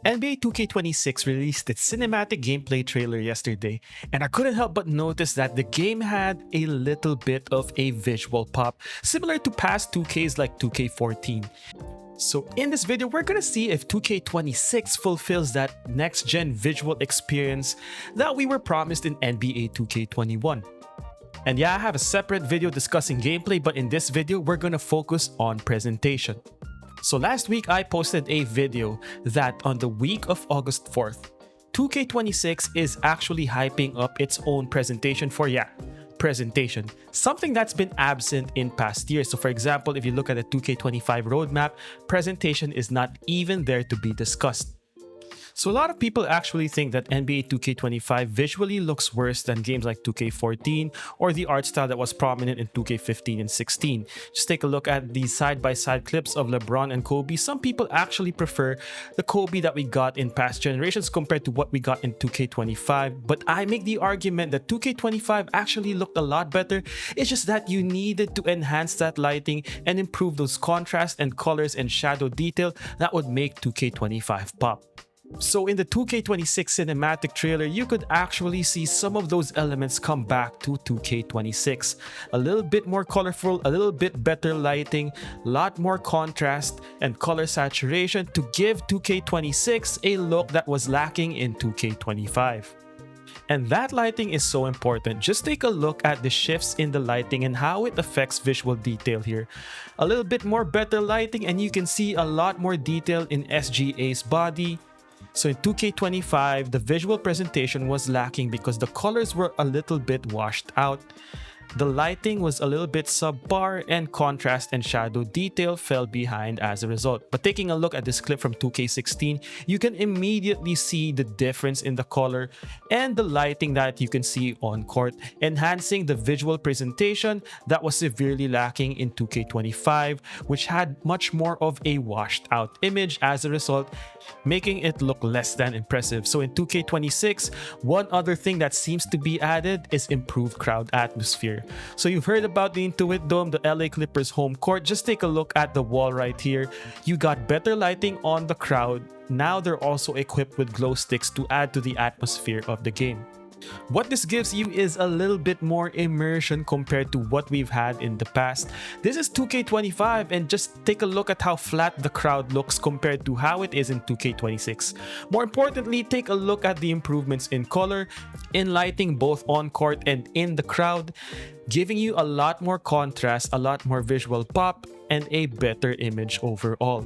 NBA 2K26 released its cinematic gameplay trailer yesterday, and I couldn't help but notice that the game had a little bit of a visual pop, similar to past 2Ks like 2K14. So in this video, we're gonna see if 2K26 fulfills that next-gen visual experience that we were promised in NBA 2K21. And yeah, I have a separate video discussing gameplay, but in this video, we're gonna focus on presentation. So last week, I posted a video that on the week of August 4th, 2K26 is actually hyping up its own presentation for, presentation, something that's been absent in past years. So for example, if you look at the 2K25 roadmap, presentation is not even there to be discussed. So a lot of people actually think that NBA 2K25 visually looks worse than games like 2K14 or the art style that was prominent in 2K15 and 16. Just take a look at the side-by-side clips of LeBron and Kobe. Some people actually prefer the Kobe that we got in past generations compared to what we got in 2K25. But I make the argument that 2K25 actually looked a lot better. It's just that you needed to enhance that lighting and improve those contrast and colors and shadow detail that would make 2K25 pop. So in the 2K26 cinematic trailer, you could actually see some of those elements come back to 2K26. A little bit more colorful, a little bit better lighting, a lot more contrast and color saturation to give 2K26 a look that was lacking in 2K25. And that lighting is so important. Just take a look at the shifts in the lighting and how it affects visual detail here. A little bit more better lighting and you can see a lot more detail in SGA's body. So in 2K25, the visual presentation was lacking because the colors were a little bit washed out. The lighting was a little bit subpar and contrast and shadow detail fell behind as a result. But taking a look at this clip from 2K16, you can immediately see the difference in the color and the lighting that you can see on court, enhancing the visual presentation that was severely lacking in 2K25, which had much more of a washed out image as a result, making it look less than impressive. So in 2K26, one other thing that seems to be added is improved crowd atmosphere. So you've heard about the Intuit Dome, the LA Clippers home court. Just take a look at the wall right here. You got better lighting on the crowd. Now they're also equipped with glow sticks to add to the atmosphere of the game. What this gives you is a little bit more immersion compared to what we've had in the past. This is 2K25 and just take a look at how flat the crowd looks compared to how it is in 2K26. More importantly, take a look at the improvements in color, in lighting both on court and in the crowd, giving you a lot more contrast, a lot more visual pop, and a better image overall.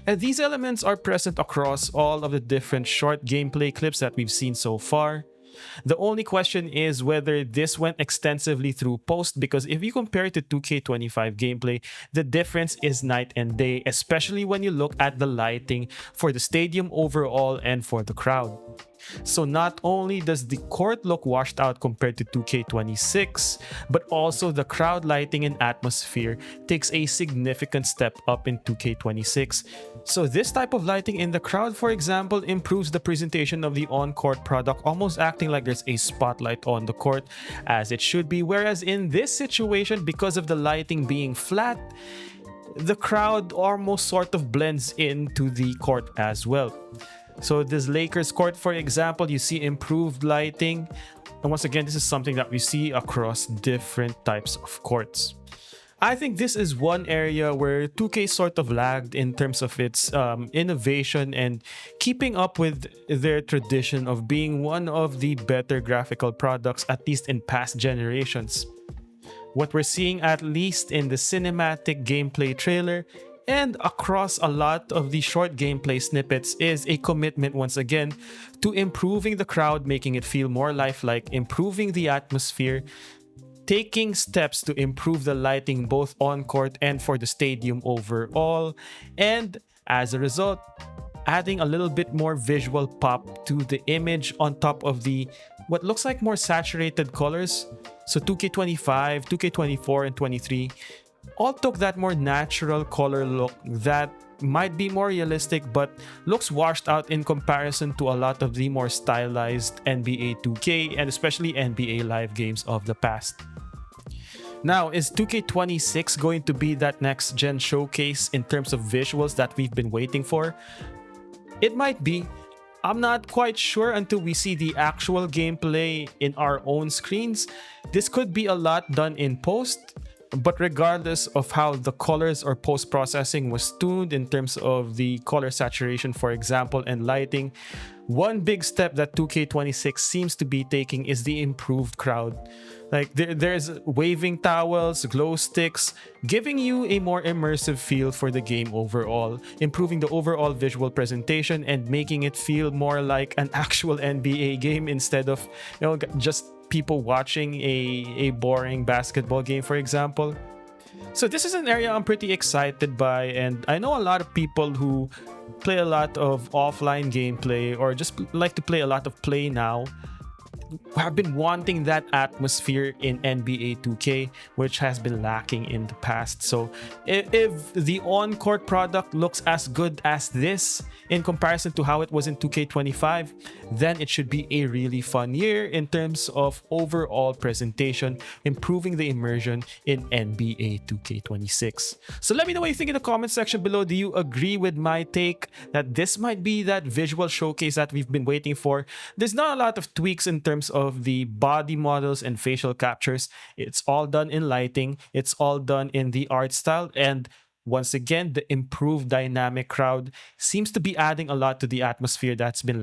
And these elements are present across all of the different short gameplay clips that we've seen so far. The only question is whether this went extensively through post, because if you compare it to 2K25 gameplay, the difference is night and day, especially when you look at the lighting for the stadium overall and for the crowd. So not only does the court look washed out compared to 2K26, but also the crowd lighting and atmosphere takes a significant step up in 2K26. So this type of lighting in the crowd, for example, improves the presentation of the on-court product, almost acting like there's a spotlight on the court as it should be. Whereas in this situation, because of the lighting being flat, the crowd almost sort of blends into the court as well. So this Lakers court, for example, you see improved lighting. And once again, this is something that we see across different types of courts. I think this is one area where 2K sort of lagged in terms of its innovation and keeping up with their tradition of being one of the better graphical products, at least in past generations. What we're seeing, at least in the cinematic gameplay trailer, and across a lot of the short gameplay snippets, is a commitment once again to improving the crowd, making it feel more lifelike, improving the atmosphere, taking steps to improve the lighting both on court and for the stadium overall, and as a result, adding a little bit more visual pop to the image on top of the what looks like more saturated colors. So 2K25, 2K24, and 23 all took that more natural color look that might be more realistic but looks washed out in comparison to a lot of the more stylized NBA 2K and especially NBA Live games of the past. Now, is 2K26 going to be that next gen showcase in terms of visuals that we've been waiting for? It might be. I'm not quite sure until we see the actual gameplay in our own screens. This could be a lot done in post, but regardless of how the colors or post processing was tuned in terms of the color saturation, for example, and lighting, one big step that 2K26 seems to be taking is the improved crowd. Like there's waving towels, glow sticks, giving you a more immersive feel for the game overall, improving the overall visual presentation and making it feel more like an actual NBA game instead of, just people watching a boring basketball game, for example. So this is an area I'm pretty excited by, and I know a lot of people who play a lot of offline gameplay or just like to play a lot of play now have been wanting that atmosphere in NBA 2K, which has been lacking in the past. So if the on-court product looks as good as this in comparison to how it was in 2K25, then it should be a really fun year in terms of overall presentation, improving the immersion in NBA 2K26. So let me know what you think in the comment section below. Do you agree with my take that this might be that visual showcase that we've been waiting for? There's not a lot of tweaks in terms of the body models and facial captures. It's all done in lighting, it's all done in the art style, and once again, the improved dynamic crowd seems to be adding a lot to the atmosphere that's been